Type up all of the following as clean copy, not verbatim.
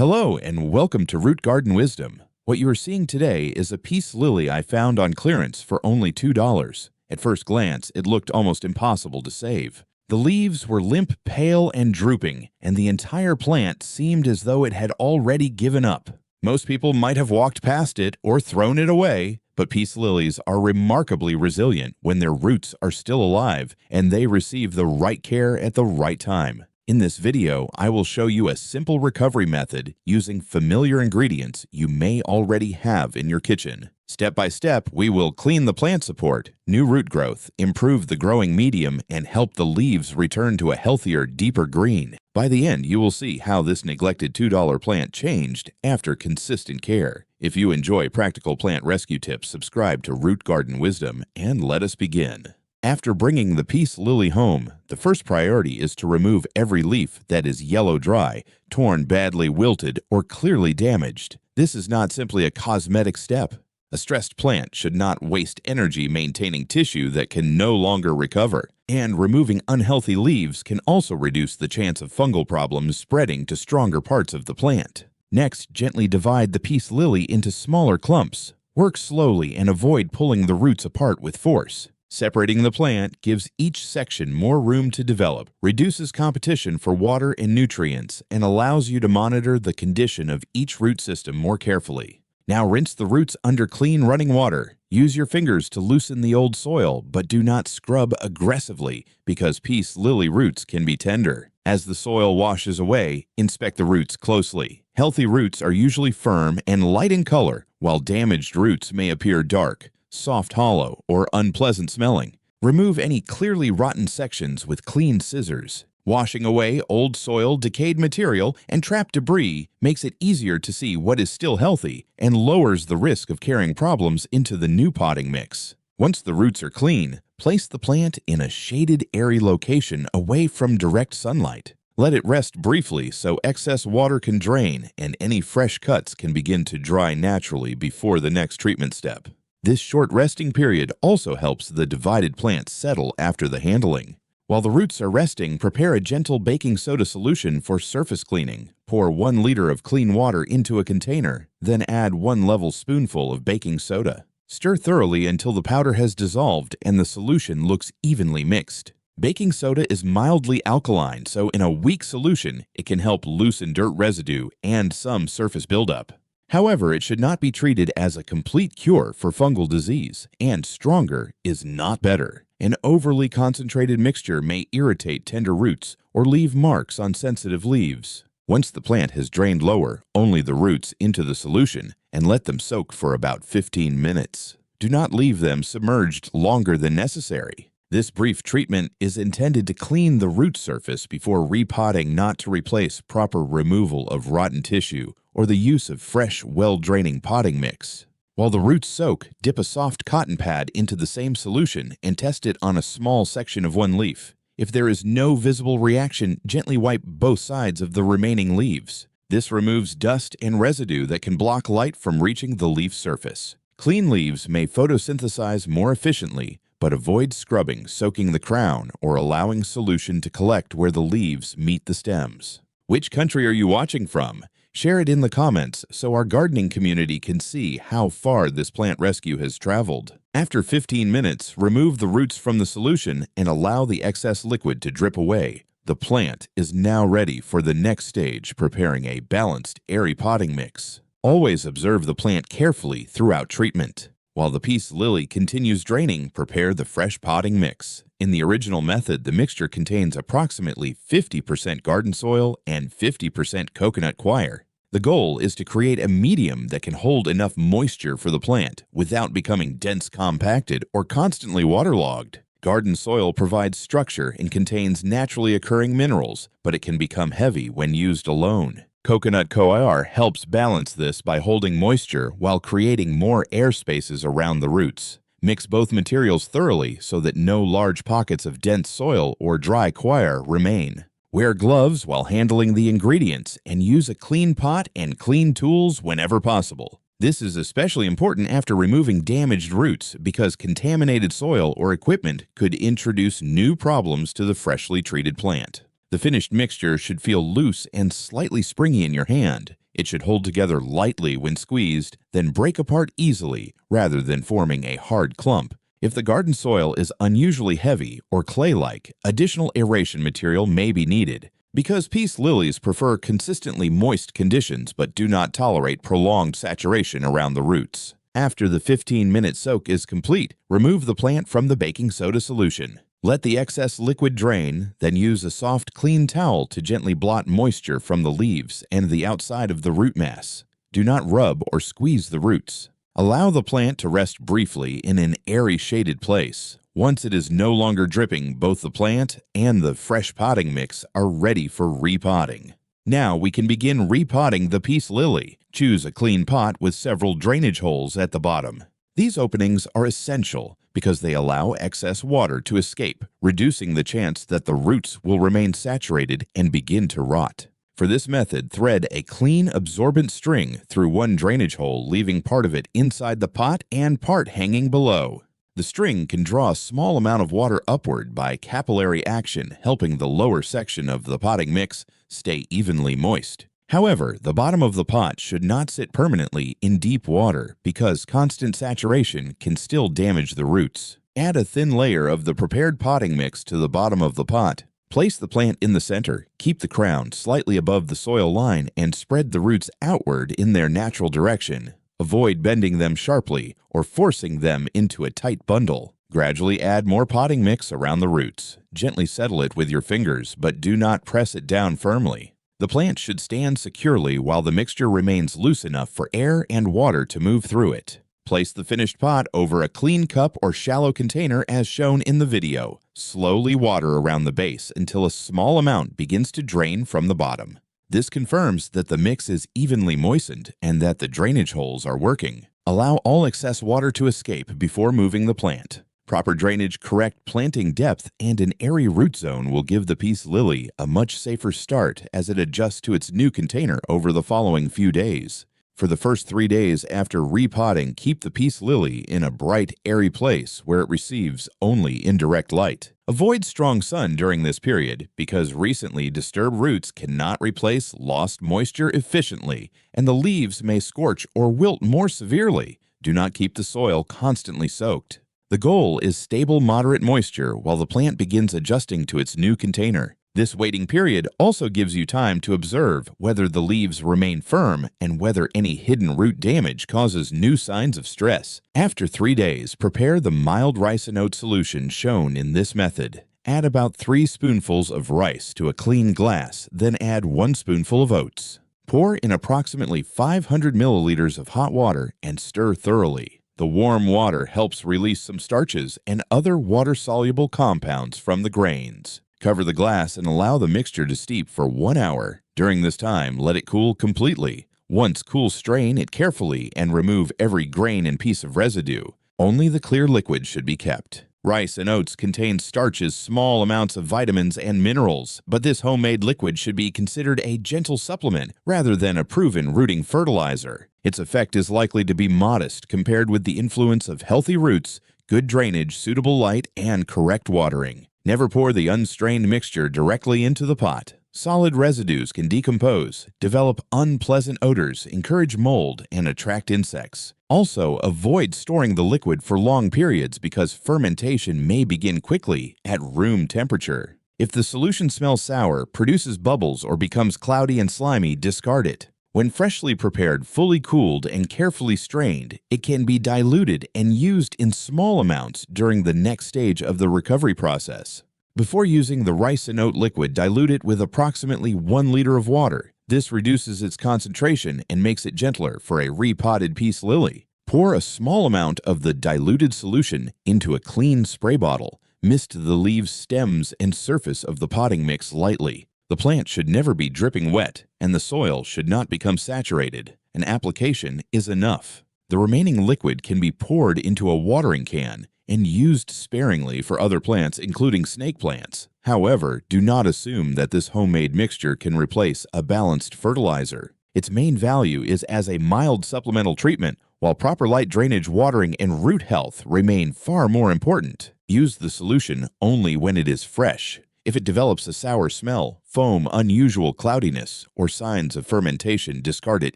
Hello and welcome to Root Garden Wisdom. What you are seeing today is a peace lily I found on clearance for only $2. At first glance, it looked almost impossible to save. The leaves were limp, pale, and drooping, and the entire plant seemed as though it had already given up. Most people might have walked past it or thrown it away, but peace lilies are remarkably resilient when their roots are still alive and they receive the right care at the right time. In this video, I will show you a simple recovery method using familiar ingredients you may already have in your kitchen. Step by step, we will clean the plant support, new root growth, improve the growing medium, and help the leaves return to a healthier, deeper green. By the end, you will see how this neglected $2 plant changed after consistent care. If you enjoy practical plant rescue tips, subscribe to Root Garden Wisdom, and let us begin. After bringing the peace lily home, the first priority is to remove every leaf that is yellow dry, torn, badly wilted, or clearly damaged. This is not simply a cosmetic step. A stressed plant should not waste energy maintaining tissue that can no longer recover, and removing unhealthy leaves can also reduce the chance of fungal problems spreading to stronger parts of the plant. Next, gently divide the peace lily into smaller clumps. Work slowly and avoid pulling the roots apart with force. Separating the plant gives each section more room to develop, reduces competition for water and nutrients, and allows you to monitor the condition of each root system more carefully. Now rinse the roots under clean running water. Use your fingers to loosen the old soil, but do not scrub aggressively because peace lily roots can be tender. As the soil washes away, inspect the roots closely. Healthy roots are usually firm and light in color, while damaged roots may appear dark, soft, hollow, or unpleasant smelling. Remove any clearly rotten sections with clean scissors. Washing away old soil, decayed material, and trapped debris makes it easier to see what is still healthy and lowers the risk of carrying problems into the new potting mix. Once the roots are clean, place the plant in a shaded, airy location away from direct sunlight. Let it rest briefly so excess water can drain and any fresh cuts can begin to dry naturally before the next treatment step. This short resting period also helps the divided plant settle after the handling. While the roots are resting, prepare a gentle baking soda solution for surface cleaning. Pour 1 liter of clean water into a container, then add 1 level spoonful of baking soda. Stir thoroughly until the powder has dissolved and the solution looks evenly mixed. Baking soda is mildly alkaline, so in a weak solution, it can help loosen dirt residue and some surface buildup. However, it should not be treated as a complete cure for fungal disease, and stronger is not better. An overly concentrated mixture may irritate tender roots or leave marks on sensitive leaves. Once the plant has drained lower only the roots into the solution and let them soak for about 15 minutes. Do not leave them submerged longer than necessary. This brief treatment is intended to clean the root surface before repotting, not to replace proper removal of rotten tissue or the use of fresh, well-draining potting mix. While the roots soak, dip a soft cotton pad into the same solution and test it on a small section of one leaf. If there is no visible reaction, gently wipe both sides of the remaining leaves. This removes dust and residue that can block light from reaching the leaf surface. Clean leaves may photosynthesize more efficiently, but avoid scrubbing, soaking the crown, or allowing solution to collect where the leaves meet the stems. Which country are you watching from? Share it in the comments so our gardening community can see how far this plant rescue has traveled. After 15 minutes, remove the roots from the solution and allow the excess liquid to drip away. The plant is now ready for the next stage, preparing a balanced, airy potting mix. Always observe the plant carefully throughout treatment. While the peace lily continues draining, prepare the fresh potting mix. In the original method, the mixture contains approximately 50% garden soil and 50% coconut coir. The goal is to create a medium that can hold enough moisture for the plant without becoming dense compacted or constantly waterlogged. Garden soil provides structure and contains naturally occurring minerals, but it can become heavy when used alone. Coconut coir helps balance this by holding moisture while creating more air spaces around the roots. Mix both materials thoroughly so that no large pockets of dense soil or dry coir remain. Wear gloves while handling the ingredients and use a clean pot and clean tools whenever possible. This is especially important after removing damaged roots because contaminated soil or equipment could introduce new problems to the freshly treated plant. The finished mixture should feel loose and slightly springy in your hand. It should hold together lightly when squeezed, then break apart easily rather than forming a hard clump. If the garden soil is unusually heavy or clay-like, additional aeration material may be needed. Because peace lilies prefer consistently moist conditions but do not tolerate prolonged saturation around the roots. After the 15-minute soak is complete, remove the plant from the baking soda solution. Let the excess liquid drain, then use a soft, clean towel to gently blot moisture from the leaves and the outside of the root mass. Do not rub or squeeze the roots. Allow the plant to rest briefly in an airy, shaded place. Once it is no longer dripping, both the plant and the fresh potting mix are ready for repotting. Now we can begin repotting the peace lily. Choose a clean pot with several drainage holes at the bottom. These openings are essential because they allow excess water to escape, reducing the chance that the roots will remain saturated and begin to rot. For this method, thread a clean, absorbent string through one drainage hole, leaving part of it inside the pot and part hanging below. The string can draw a small amount of water upward by capillary action, helping the lower section of the potting mix stay evenly moist. However, the bottom of the pot should not sit permanently in deep water because constant saturation can still damage the roots. Add a thin layer of the prepared potting mix to the bottom of the pot. Place the plant in the center, keep the crown slightly above the soil line, and spread the roots outward in their natural direction. Avoid bending them sharply or forcing them into a tight bundle. Gradually add more potting mix around the roots. Gently settle it with your fingers, but do not press it down firmly. The plant should stand securely while the mixture remains loose enough for air and water to move through it. Place the finished pot over a clean cup or shallow container as shown in the video. Slowly water around the base until a small amount begins to drain from the bottom. This confirms that the mix is evenly moistened and that the drainage holes are working. Allow all excess water to escape before moving the plant. Proper drainage, correct planting depth, and an airy root zone will give the peace lily a much safer start as it adjusts to its new container over the following few days. For the first 3 days after repotting, keep the peace lily in a bright, airy place where it receives only indirect light. Avoid strong sun during this period because recently disturbed roots cannot replace lost moisture efficiently, and the leaves may scorch or wilt more severely. Do not keep the soil constantly soaked. The goal is stable, moderate moisture while the plant begins adjusting to its new container. This waiting period also gives you time to observe whether the leaves remain firm and whether any hidden root damage causes new signs of stress. After 3 days, prepare the mild rice-and-oat solution shown in this method. Add about 3 spoonfuls of rice to a clean glass, then add 1 spoonful of oats. Pour in approximately 500 milliliters of hot water and stir thoroughly. The warm water helps release some starches and other water-soluble compounds from the grains. Cover the glass and allow the mixture to steep for 1 hour. During this time, let it cool completely. Once cool, strain it carefully and remove every grain and piece of residue. Only the clear liquid should be kept. Rice and oats contain starches, small amounts of vitamins and minerals, but this homemade liquid should be considered a gentle supplement rather than a proven rooting fertilizer. Its effect is likely to be modest compared with the influence of healthy roots, good drainage, suitable light, and correct watering. Never pour the unstrained mixture directly into the pot. Solid residues can decompose, develop unpleasant odors, encourage mold, and attract insects. Also, avoid storing the liquid for long periods because fermentation may begin quickly at room temperature. If the solution smells sour, produces bubbles, or becomes cloudy and slimy, discard it. When freshly prepared, fully cooled, and carefully strained, it can be diluted and used in small amounts during the next stage of the recovery process. Before using the rice-and-oat liquid, dilute it with approximately 1 liter of water. This reduces its concentration and makes it gentler for a repotted peace lily. Pour a small amount of the diluted solution into a clean spray bottle. Mist the leaves, stems, and surface of the potting mix lightly. The plant should never be dripping wet, and the soil should not become saturated. An application is enough. The remaining liquid can be poured into a watering can and used sparingly for other plants, including snake plants. However, do not assume that this homemade mixture can replace a balanced fertilizer. Its main value is as a mild supplemental treatment, while proper light drainage, watering, and root health remain far more important. Use the solution only when it is fresh. If it develops a sour smell, foam, unusual cloudiness, or signs of fermentation, discard it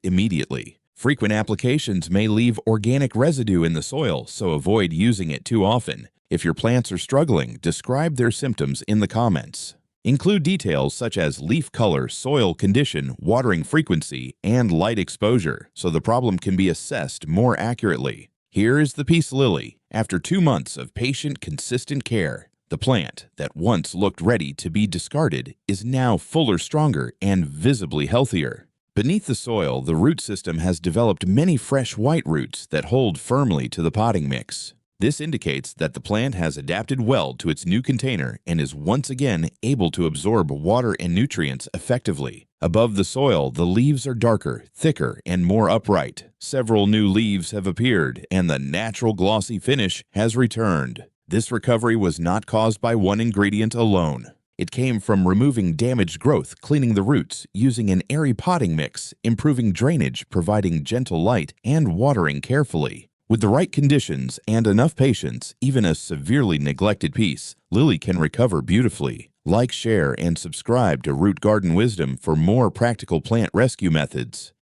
immediately. Frequent applications may leave organic residue in the soil, so avoid using it too often. If your plants are struggling, describe their symptoms in the comments. Include details such as leaf color, soil condition, watering frequency, and light exposure, so the problem can be assessed more accurately. Here is the peace lily. After 2 months of patient, consistent care, the plant that once looked ready to be discarded is now fuller, stronger, and visibly healthier. Beneath the soil, the root system has developed many fresh white roots that hold firmly to the potting mix. This indicates that the plant has adapted well to its new container and is once again able to absorb water and nutrients effectively. Above the soil, the leaves are darker, thicker, and more upright. Several new leaves have appeared, and the natural glossy finish has returned. This recovery was not caused by one ingredient alone. It came from removing damaged growth, cleaning the roots, using an airy potting mix, improving drainage, providing gentle light, and watering carefully. With the right conditions and enough patience, even a severely neglected piece lily can recover beautifully. Like, share, and subscribe to Root Garden Wisdom for more practical plant rescue methods.